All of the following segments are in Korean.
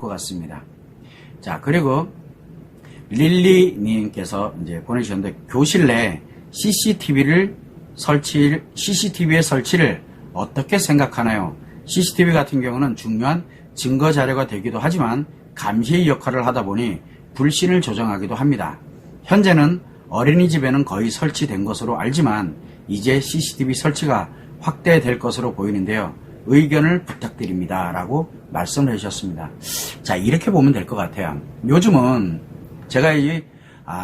것 같습니다. 자, 그리고 릴리님께서 이제 보내주셨는데, 교실 내 CCTV의 설치를 어떻게 생각하나요? CCTV 같은 경우는 중요한 증거 자료가 되기도 하지만 감시의 역할을 하다 보니 불신을 조정하기도 합니다. 현재는 어린이집에는 거의 설치된 것으로 알지만 이제 CCTV 설치가 확대될 것으로 보이는데요. 의견을 부탁드립니다. 라고 말씀을 해주셨습니다. 자, 이렇게 보면 될 것 같아요. 요즘은 제가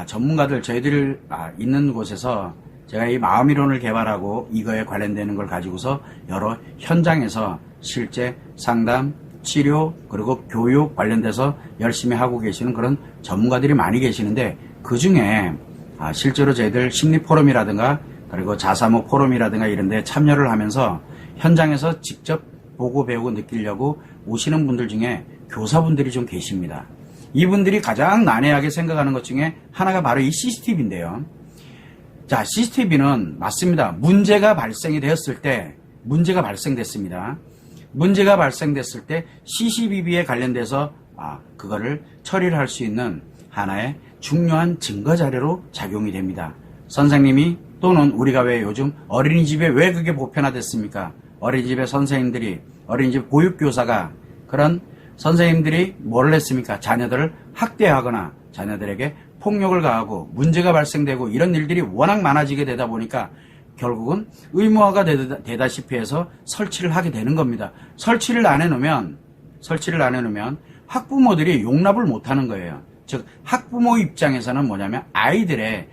전문가들, 저희들 있는 곳에서 제가 이 마음이론을 개발하고 이거에 관련되는 걸 가지고서 여러 현장에서 실제 상담, 치료, 그리고 교육 관련돼서 열심히 하고 계시는 그런 전문가들이 많이 계시는데, 그 중에 실제로 저희들 심리 포럼이라든가 그리고 자사모 포럼이라든가 이런 데 참여를 하면서 현장에서 직접 보고 배우고 느끼려고 오시는 분들 중에 교사분들이 좀 계십니다. 이분들이 가장 난해하게 생각하는 것 중에 하나가 바로 이 CCTV인데요. 자, CCTV는 맞습니다. 문제가 발생됐습니다. 문제가 발생됐을 때 CCTV에 관련돼서 그거를 처리를 할 수 있는 하나의 중요한 증거 자료로 작용이 됩니다. 선생님이 또는 우리가 왜 요즘 어린이집에 왜 그게 보편화됐습니까? 어린이집의 선생님들이, 어린이집 보육교사가, 그런 선생님들이 뭘 했습니까? 자녀들을 학대하거나 자녀들에게 폭력을 가하고 문제가 발생되고 이런 일들이 워낙 많아지게 되다 보니까 결국은 의무화가 되다시피 해서 설치를 하게 되는 겁니다. 설치를 안 해놓으면 학부모들이 용납을 못하는 거예요. 즉 학부모 입장에서는 뭐냐면 아이들이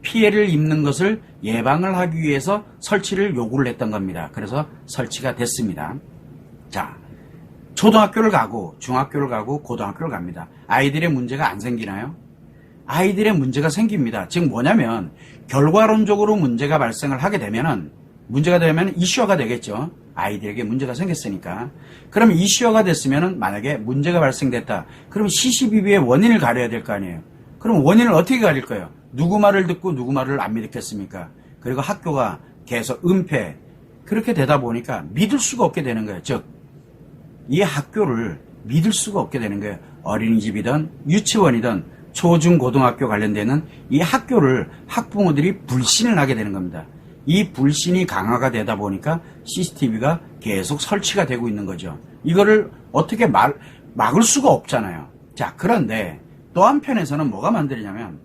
피해를 입는 것을 예방을 하기 위해서 설치를 요구를 했던 겁니다. 그래서 설치가 됐습니다. 자, 초등학교를 가고 중학교를 가고 고등학교를 갑니다. 아이들의 문제가 안 생기나요? 아이들의 문제가 생깁니다. 즉 뭐냐면 결과론적으로 문제가 발생을 하게 되면은, 문제가 되면 이슈화가 되겠죠. 아이들에게 문제가 생겼으니까. 그럼 이슈화가 됐으면은, 만약에 문제가 발생됐다, 그럼 CCTV의 원인을 가려야 될 거 아니에요. 그럼 원인을 어떻게 가릴 거예요? 누구 말을 듣고 누구 말을 안 믿겠습니까? 그리고 학교가 계속 은폐, 그렇게 되다 보니까 믿을 수가 없게 되는 거예요. 즉 이 학교를 믿을 수가 없게 되는 거예요. 어린이집이든 유치원이든 초중 고등학교 관련되는 이 학교를 학부모들이 불신을 하게 되는 겁니다. 이 불신이 강화가 되다 보니까 CCTV가 계속 설치가 되고 있는 거죠. 이거를 어떻게 막을 수가 없잖아요. 자, 그런데 또 한편에서는 뭐가 만들냐면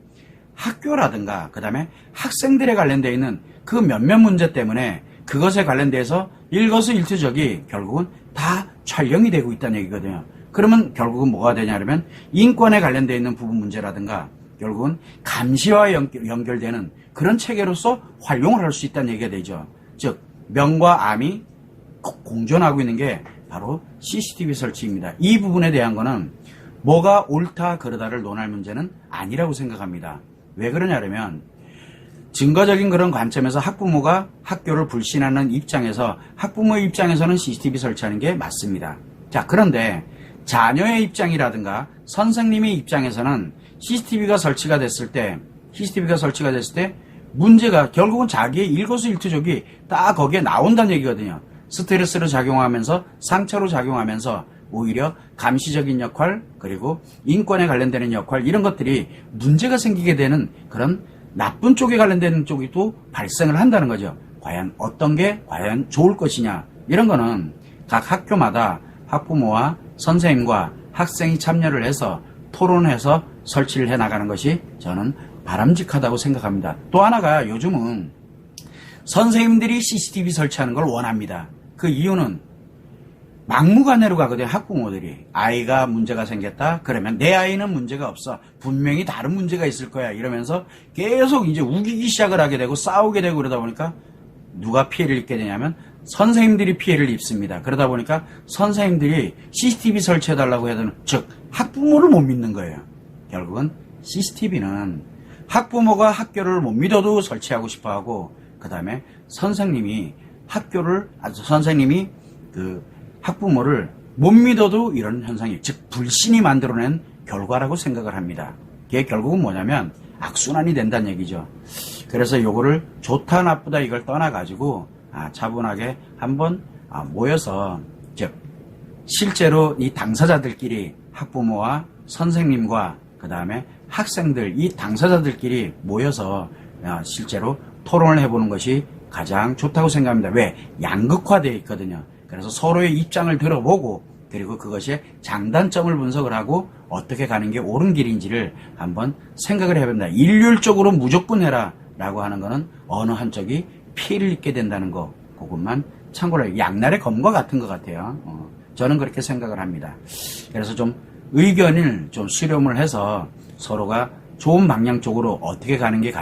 학교라든가 그 다음에 학생들에 관련되어 있는 그 몇몇 문제 때문에 그것에 관련돼서 일거수일투족이 결국은 다 촬영이 되고 있다는 얘기거든요. 그러면 결국은 뭐가 되냐면 인권에 관련되어 있는 부분 문제라든가 결국은 감시와 연결되는 그런 체계로서 활용을 할 수 있다는 얘기가 되죠. 즉 명과 암이 공존하고 있는 게 바로 CCTV 설치입니다. 이 부분에 대한 거는 뭐가 옳다 그르다를 논할 문제는 아니라고 생각합니다. 왜 그러냐면 증거적인 그런 관점에서 학부모가 학교를 불신하는 입장에서 학부모의 입장에서는 CCTV 설치하는 게 맞습니다. 자, 그런데 자녀의 입장이라든가 선생님의 입장에서는 CCTV가 설치가 됐을 때 문제가 결국은 자기의 일거수일투족이 다 거기에 나온다는 얘기거든요. 스트레스로 작용하면서 상처로 작용하면서 오히려 감시적인 역할, 그리고 인권에 관련되는 역할, 이런 것들이 문제가 생기게 되는 그런 나쁜 쪽에 관련되는 쪽이 또 발생을 한다는 거죠. 과연 어떤 게 과연 좋을 것이냐, 이런 거는 각 학교마다 학부모와 선생님과 학생이 참여를 해서 토론해서 설치를 해나가는 것이 저는 바람직하다고 생각합니다. 또 하나가 요즘은 선생님들이 CCTV 설치하는 걸 원합니다. 그 이유는 막무가내로 가거든요. 학부모들이 아이가 문제가 생겼다 그러면 내 아이는 문제가 없어, 분명히 다른 문제가 있을 거야, 이러면서 계속 이제 우기기 시작을 하게 되고 싸우게 되고, 그러다 보니까 누가 피해를 입게 되냐면 선생님들이 피해를 입습니다. 그러다 보니까 선생님들이 CCTV 설치해달라고 해야 되는, 즉 학부모를 못 믿는 거예요. 결국은 CCTV는 학부모가 학교를 못 믿어도 설치하고 싶어하고, 그 다음에 선생님이 학부모를 못 믿어도 이런 현상이, 즉 불신이 만들어낸 결과라고 생각을 합니다. 이게 결국은 뭐냐면 악순환이 된다는 얘기죠. 그래서 요거를 좋다 나쁘다 이걸 떠나가지고 차분하게 한번 모여서, 즉 실제로 이 당사자들끼리 학부모와 선생님과 그 다음에 학생들, 이 당사자들끼리 모여서 실제로 토론을 해보는 것이 가장 좋다고 생각합니다. 왜? 양극화되어 있거든요. 그래서 서로의 입장을 들어보고 그리고 그것의 장단점을 분석을 하고 어떻게 가는 게 옳은 길인지를 한번 생각을 해봅니다. 일률적으로 무조건 해라 라고 하는 거는 어느 한쪽이 피해를 입게 된다는 거, 그것만 참고로 해요. 양날의 검과 같은 것 같아요. 저는 그렇게 생각을 합니다. 그래서 좀 의견을 좀 수렴을 해서 서로가 좋은 방향 쪽으로 어떻게 가는 게 가장